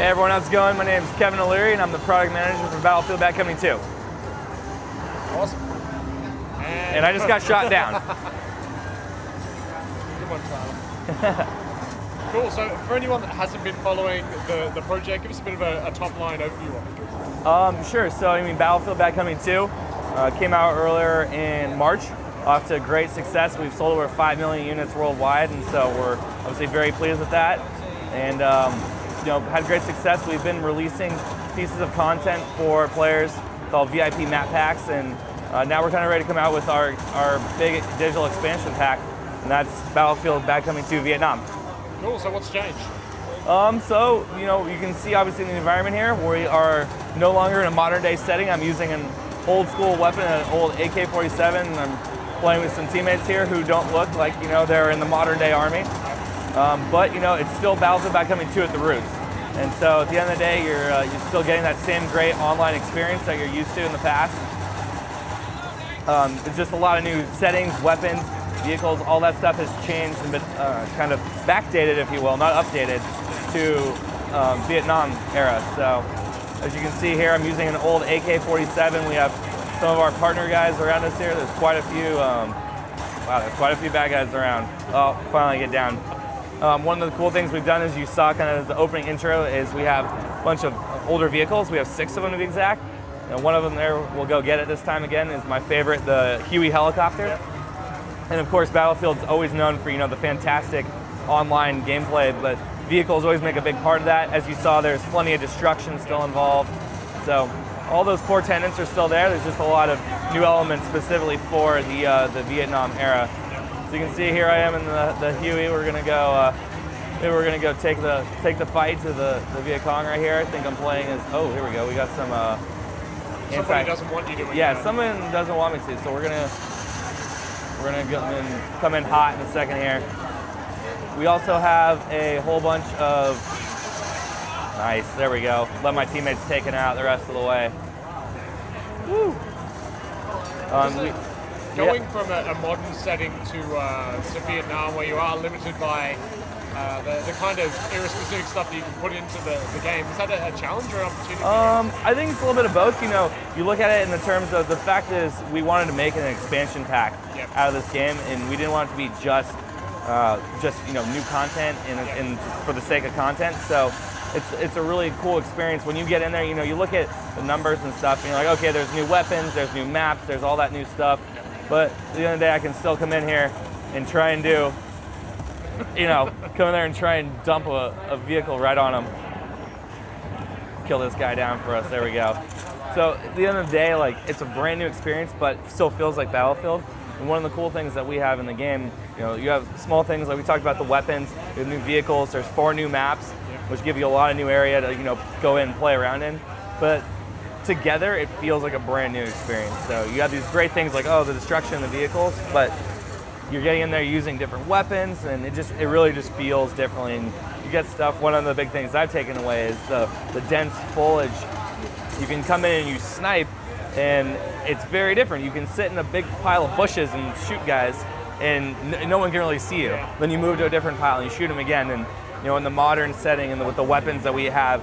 everyone, how's it going? My name is Kevin O'Leary and I'm the product manager for Battlefield Bad Company 2. Awesome. And I just got shot down. Good one, Tyler. Cool, so for anyone that hasn't been following the project, give us a bit of a top-line overview of it. Sure, so I mean Battlefield Bad Company 2 came out earlier in March. Off to great success. We've sold over 5 million units worldwide, and so we're obviously very pleased with that. And had great success. We've been releasing pieces of content for players called VIP map packs, and now we're kind of ready to come out with our big digital expansion pack, and that's Battlefield Bad Company 2 Vietnam. Cool, so what's changed? You can see obviously in the environment here, we are no longer in a modern day setting. I'm using an old school weapon, an old AK-47, and I'm playing with some teammates here who don't look like, they're in the modern day army. But it's still Battlefield Bad Company 2 at the roots. And so at the end of the day, you're still getting that same great online experience that you're used to in the past. It's just a lot of new settings, weapons, vehicles, all that stuff has changed and been kind of backdated, if you will, not updated, to Vietnam era. So as you can see here, I'm using an old AK-47. We have some of our partner guys around us here. There's quite a few, there's quite a few bad guys around. Oh, finally get down. One of the cool things we've done, as you saw kind of the opening intro, is we have a bunch of older vehicles. We have 6 of them to be exact. And one of them there, we'll go get it this time again, is my favorite, the Huey helicopter. And of course, Battlefield's always known for, the fantastic online gameplay, but vehicles always make a big part of that. As you saw, there's plenty of destruction still involved. So all those core tenets are still there. There's just a lot of new elements specifically for the Vietnam era. So you can see here I am in the Huey. We're gonna go. Maybe we're gonna go take the fight to the Viet Cong right here. I think I'm playing as. Oh, here we go. We got some. Somebody doesn't want you to. Yeah, someone doesn't want me to. So we're gonna come in hot in a second here. We also have a whole bunch of. Nice. There we go. Let my teammates take it out the rest of the way. Woo. Going from a modern setting to Vietnam, where you are limited by the kind of era-specific stuff that you can put into the game, is that a challenge or an opportunity? I think it's a little bit of both. You look at it in the terms of the fact is we wanted to make an expansion pack out of this game, and we didn't want it to be just new content and for the sake of content. So it's a really cool experience when you get in there. You look at the numbers and stuff, and you're like, okay, there's new weapons, there's new maps, there's all that new stuff. But at the end of the day, I can still come in here and try and do, come in there and try and dump a vehicle right on him. Kill this guy down for us. There we go. So at the end of the day, it's a brand new experience, but still feels like Battlefield. And one of the cool things that we have in the game, you have small things like we talked about the weapons, the new vehicles. There's 4 new maps, which give you a lot of new area to go in and play around in. But together, it feels like a brand new experience. So you have these great things like, the destruction of the vehicles, but you're getting in there using different weapons, and it really just feels differently. And you get stuff. One of the big things I've taken away is the dense foliage. You can come in and you snipe, and it's very different. You can sit in a big pile of bushes and shoot guys, and no one can really see you. Then you move to a different pile and you shoot them again. And in the modern setting and with the weapons that we have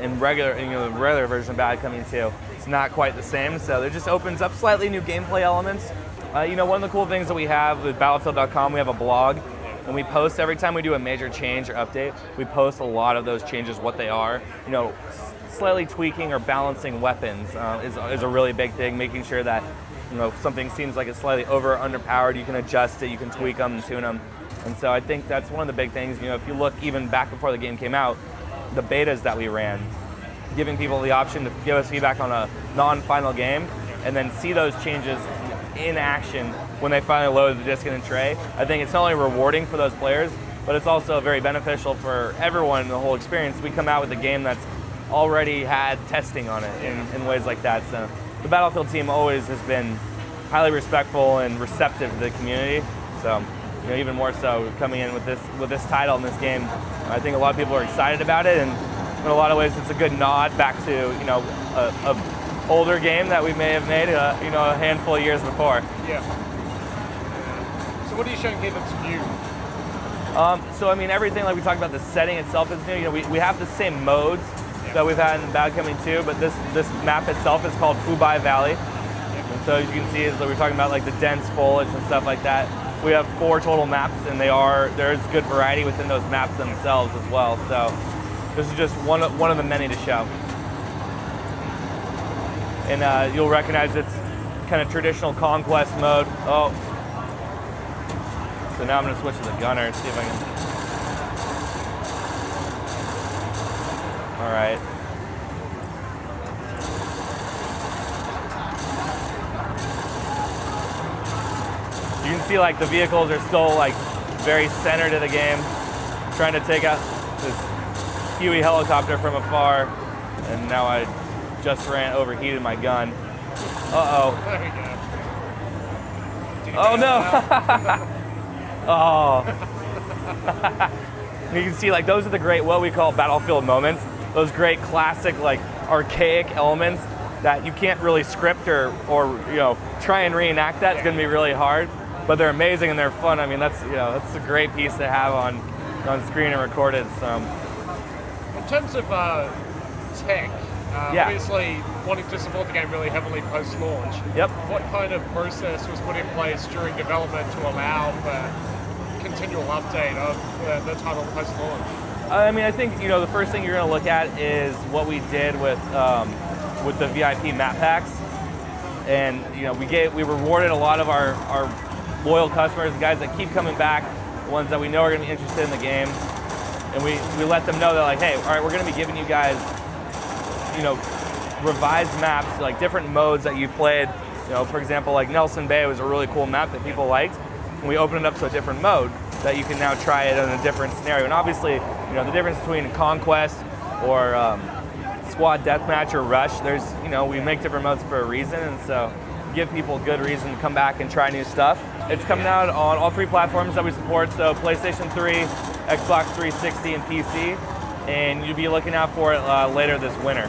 in the regular version of Bad Company 2, it's not quite the same. So it just opens up slightly new gameplay elements. One of the cool things that we have with Battlefield.com, we have a blog, and we post every time we do a major change or update. We post a lot of those changes, what they are. Slightly tweaking or balancing weapons is a really big thing. Making sure that something seems like it's slightly over or underpowered, you can adjust it, you can tweak them and tune them. And so I think that's one of the big things. If you look even back before the game came out, the betas that we ran, giving people the option to give us feedback on a non-final game, and then see those changes in action when they finally load the disc in the tray. I think it's not only rewarding for those players, but it's also very beneficial for everyone in the whole experience. We come out with a game that's already had testing on it in ways like that. So the Battlefield team always has been highly respectful and receptive to the community. So even more so coming in with this title in this game, I think a lot of people are excited about it, and in a lot of ways it's a good nod back to a older game that we may have made a handful of years before. Yeah. So what are you showing here that's new? So I mean, everything like we talked about, the setting itself is new. You know, we have the same modes that we've had in Bad Company 2, but this map itself is called Fubai Valley. And so as you can see, as we were talking about like the dense foliage and stuff like that, we have 4 total maps, and there's good variety within those maps themselves as well. So this is just one of the many to show. And you'll recognize it's kind of traditional conquest mode. Oh. So now I'm going to switch to the gunner and see if I can. All right. You can see like the vehicles are still like very centered in the game, trying to take out this Huey helicopter from afar, and now I just overheated my gun. Uh-oh. There we go. Oh no! Oh. You can see like those are the great, what we call battlefield moments. Those great classic like archaic elements that you can't really script or you know, try and reenact that. It's going to be really hard, but they're amazing and they're fun. I mean, that's that's a great piece to have on screen and recorded. So in terms of tech, obviously wanting to support the game really heavily post-launch. Yep. What kind of process was put in place during development to allow for continual update of the title post-launch? I mean, I think the first thing you're going to look at is what we did with the VIP map packs, and we rewarded a lot of our loyal customers, the guys that keep coming back, the ones that we know are going to be interested in the game, and we let them know that like, hey, all right, we're going to be giving you guys revised maps, like different modes that you played. For example, like Nelson Bay was a really cool map that people liked, and we opened it up to a different mode that you can now try it in a different scenario. And obviously, the difference between Conquest or Squad Deathmatch or Rush, there's, we make different modes for a reason, and so give people good reason to come back and try new stuff. It's coming out on all 3 platforms that we support, so PlayStation 3, Xbox 360, and PC, and you'll be looking out for it later this winter.